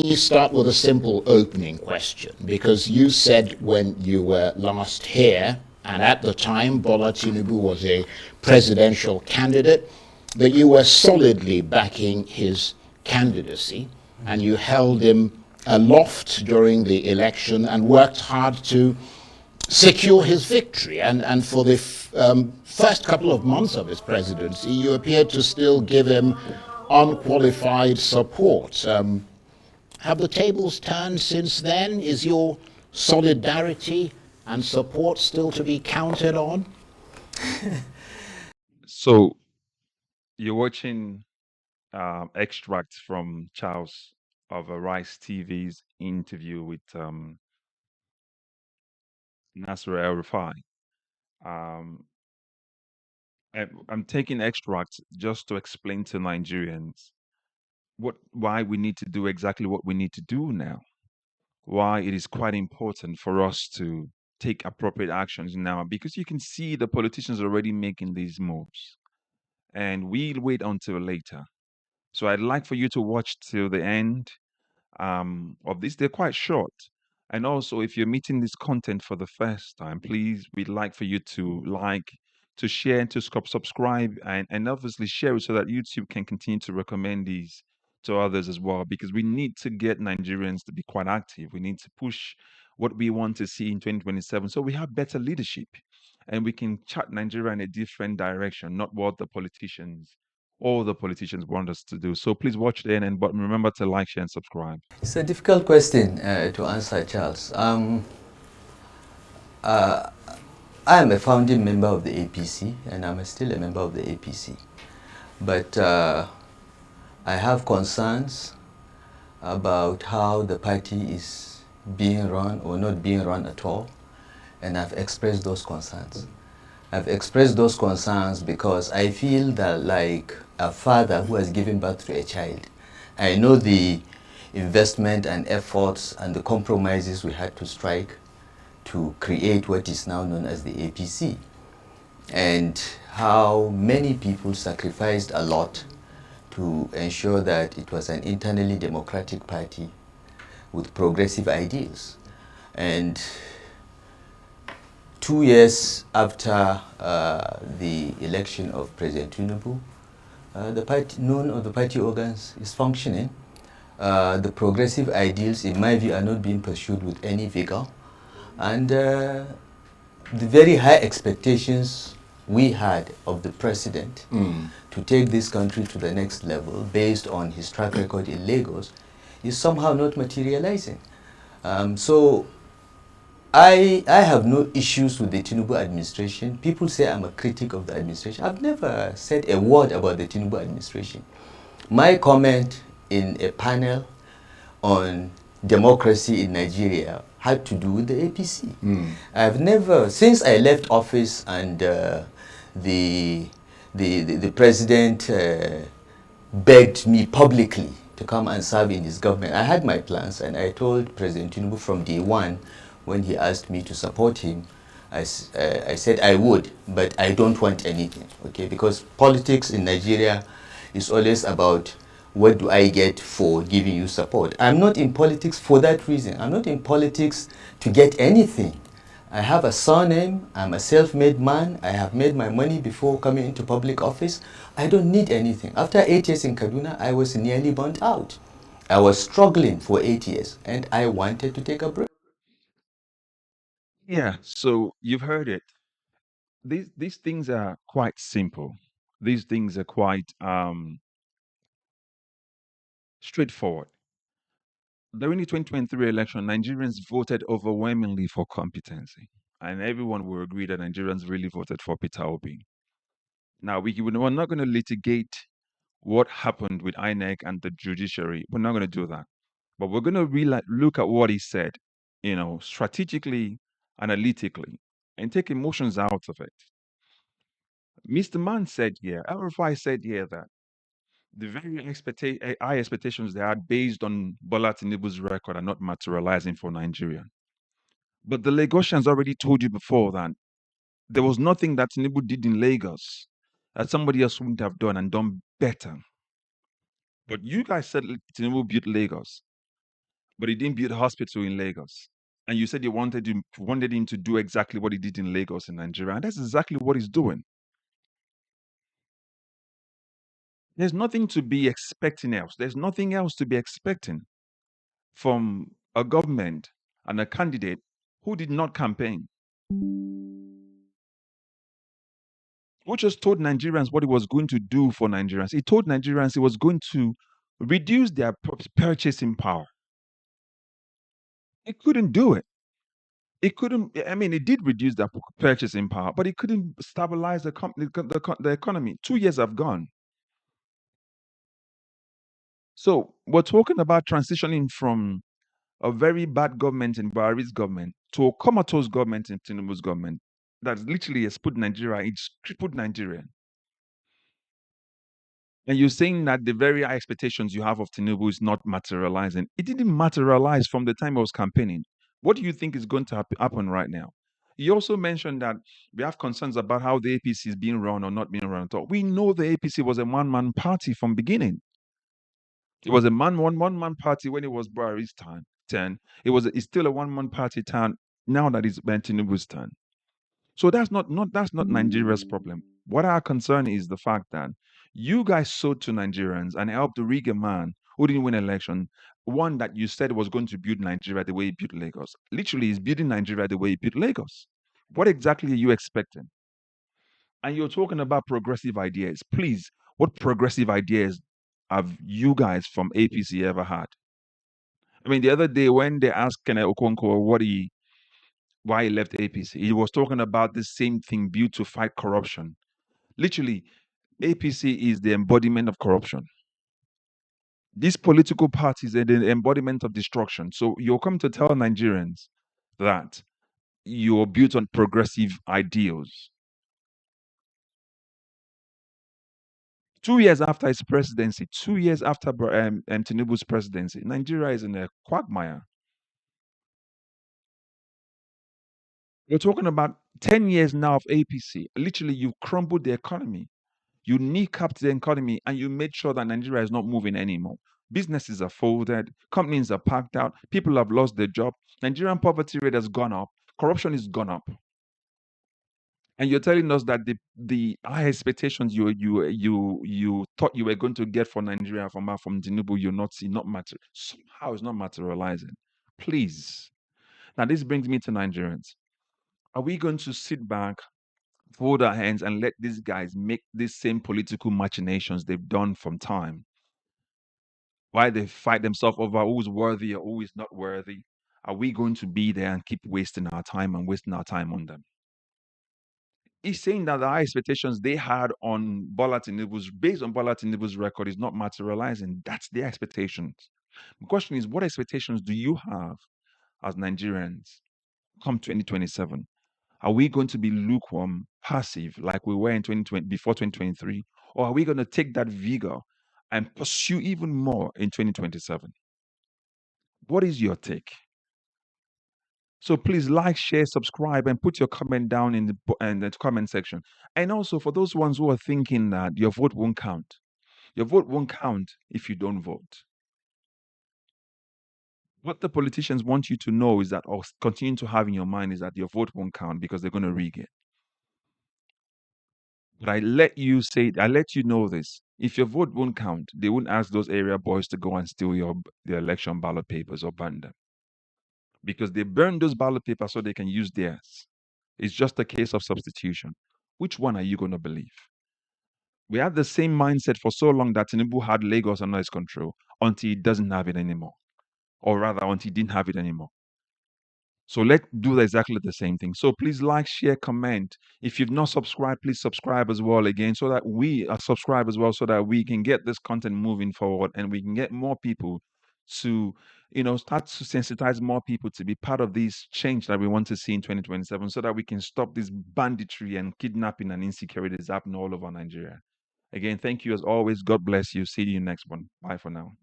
me start with a simple opening question, because you said when you were last here, and at the time Bola Tinubu was a presidential candidate, that you were solidly backing his candidacy, and you held him aloft during the election and worked hard to secure his victory. And for the first couple of months of his presidency, you appeared to still give him unqualified support. Have the tables turned since then? Is your solidarity and support still to be counted on? So you're watching extracts from Charles of Rice TV's interview with Nasir El-Rufai. Um, I'm taking extracts just to explain to Nigerians why we need to do exactly what we need to do now. Why it is quite important for us to take appropriate actions now, because you can see the politicians already making these moves, and we'll wait until later. So I'd like for you to watch till the end of this. They're quite short. And also, if you're meeting this content for the first time, please, we'd like for you to like, to share, to subscribe, and obviously share it so that YouTube can continue to recommend these to others as well, because we need to get Nigerians to be quite active. We need to push what we want to see in 2027 so we have better leadership and we can chart Nigeria in a different direction, not what the politicians all the politicians want us to do. So please watch the end, but remember to like, share, and subscribe. It's a difficult question to answer, Charles. I am a founding member of the APC, and I'm still a member of the APC. But I have concerns about how the party is being run or not being run at all, and I've expressed those concerns. I've expressed those concerns because I feel that, like a father who has given birth to a child, I know the investment and efforts and the compromises we had to strike to create what is now known as the APC, and how many people sacrificed a lot to ensure that it was an internally democratic party with progressive ideals. And 2 years after the election of President Tinubu, the party, none of the party organs is functioning. The progressive ideals, in my view, are not being pursued with any vigor. And the very high expectations we had of the president to take this country to the next level based on his track record in Lagos is somehow not materializing. So I have no issues with the Tinubu administration. People say I'm a critic of the administration. I've never said a word about the Tinubu administration. My comment in a panel on democracy in Nigeria had to do with the APC. I've never, since I left office and the president begged me publicly to come and serve in his government, I had my plans, and I told President Tinubu from day one, when he asked me to support him, I said I would, but I don't want anything, okay? Because politics in Nigeria is always about what do I get for giving you support. I'm not in politics for that reason. I'm not in politics to get anything. I have a surname, I'm a self-made man, I have made my money before coming into public office. I don't need anything. After 8 years in Kaduna, I was nearly burnt out. I was struggling for 8 years and I wanted to take a break. Yeah, so you've heard it. These things are quite simple. These things are quite straightforward. During the 2023 election, Nigerians voted overwhelmingly for competency, and everyone will agree that Nigerians really voted for Peter Obi. Now, we're not going to litigate what happened with INEC and the judiciary. We're not going to do that. But we're going to really look at what he said, strategically, analytically, and take emotions out of it. Mr. Man said here, El-Rufai said here that the very high expectations they had based on Bola Tinubu's record are not materializing for Nigeria. But the Lagosians already told you before that there was nothing that Tinubu did in Lagos that somebody else wouldn't have done and done better. But you guys said Tinubu built Lagos. but he didn't build a hospital in Lagos. And you said you wanted him to do exactly what he did in Lagos in Nigeria. And that's exactly what he's doing. There's nothing to be expecting else. There's nothing else to be expecting from a government and a candidate who did not campaign, who just told Nigerians what he was going to do for Nigerians. He told Nigerians he was going to reduce their purchasing power. He couldn't do it. It couldn't. I mean, it did reduce their purchasing power, but it couldn't stabilize the economy. 2 years have gone. So we're talking about transitioning from a very bad government in Buhari's government to a comatose government in Tinubu's government that literally has put Nigeria, it's crippled Nigeria. And you're saying that the very high expectations you have of Tinubu is not materializing. It didn't materialize from the time I was campaigning. What do you think is going to happen right now? You also mentioned that we have concerns about how the APC is being run or not being run at all. We know the APC was a one-man party from beginning. It was a one-man party when it was Buhari's turn. It's still a one-man party turn now that it's Tinubu's turn. So that's not Nigeria's problem. What our concern is the fact that you guys sold to Nigerians and helped to rig a man who didn't win election, one that you said was going to build Nigeria the way he built Lagos. Literally, he's building Nigeria the way he built Lagos. What exactly are you expecting? And you're talking about progressive ideas. Please, what progressive ideas have you guys from APC ever had? I mean, the other day when they asked Kenneth Okonkwo why he left APC, he was talking about the same thing built to fight corruption. Literally, APC is the embodiment of corruption. These political parties are the embodiment of destruction. So you're coming to tell Nigerians that you're built on progressive ideals. 2 years after his presidency, 2 years after Tinubu's presidency, Nigeria is in a quagmire. We're talking about 10 years now of APC. Literally, you crumbled the economy. You kneecapped the economy and you made sure that Nigeria is not moving anymore. Businesses are folded, companies are packed out, people have lost their job. Nigerian poverty rate has gone up, corruption has gone up. And you're telling us that the high expectations you thought you were going to get for Nigeria from Tinubu, you're not seeing, somehow it's not materializing. Please. Now this brings me to Nigerians. Are we going to sit back, fold our hands, and let these guys make these same political machinations they've done from time? Why they fight themselves over who's worthy or who is not worthy? Are we going to be there and keep wasting our time on them? He's saying that the high expectations they had on Bola Tinubu's, based on Bola Tinubu's record, is not materializing. That's their expectations. The question is, what expectations do you have as Nigerians come 2027? Are we going to be lukewarm, passive, like we were in 2020, before 2023? Or are we going to take that vigor and pursue even more in 2027? What is your take? So please like, share, subscribe, and put your comment down in the comment section. And also for those ones who are thinking that your vote won't count, your vote won't count if you don't vote. What the politicians want you to know is that, or continue to have in your mind, is that your vote won't count because they're going to rig it. But I let you know this. If your vote won't count, they won't ask those area boys to go and steal the election ballot papers or burn them. Because they burn those ballot papers so they can use theirs. It's just a case of substitution. Which one are you going to believe? We had the same mindset for so long that Tinubu had Lagos under his control until he doesn't have it anymore. Or rather, until he didn't have it anymore. So let's do exactly the same thing. So please like, share, comment. If you've not subscribed, please subscribe as well again, so that we are subscribed as well, so that we can get this content moving forward and we can get more people to, start to sensitize more people to be part of this change that we want to see in 2027, so that we can stop this banditry and kidnapping and insecurity that's happening all over Nigeria. Again, thank you as always. God bless you. See you next one. Bye for now.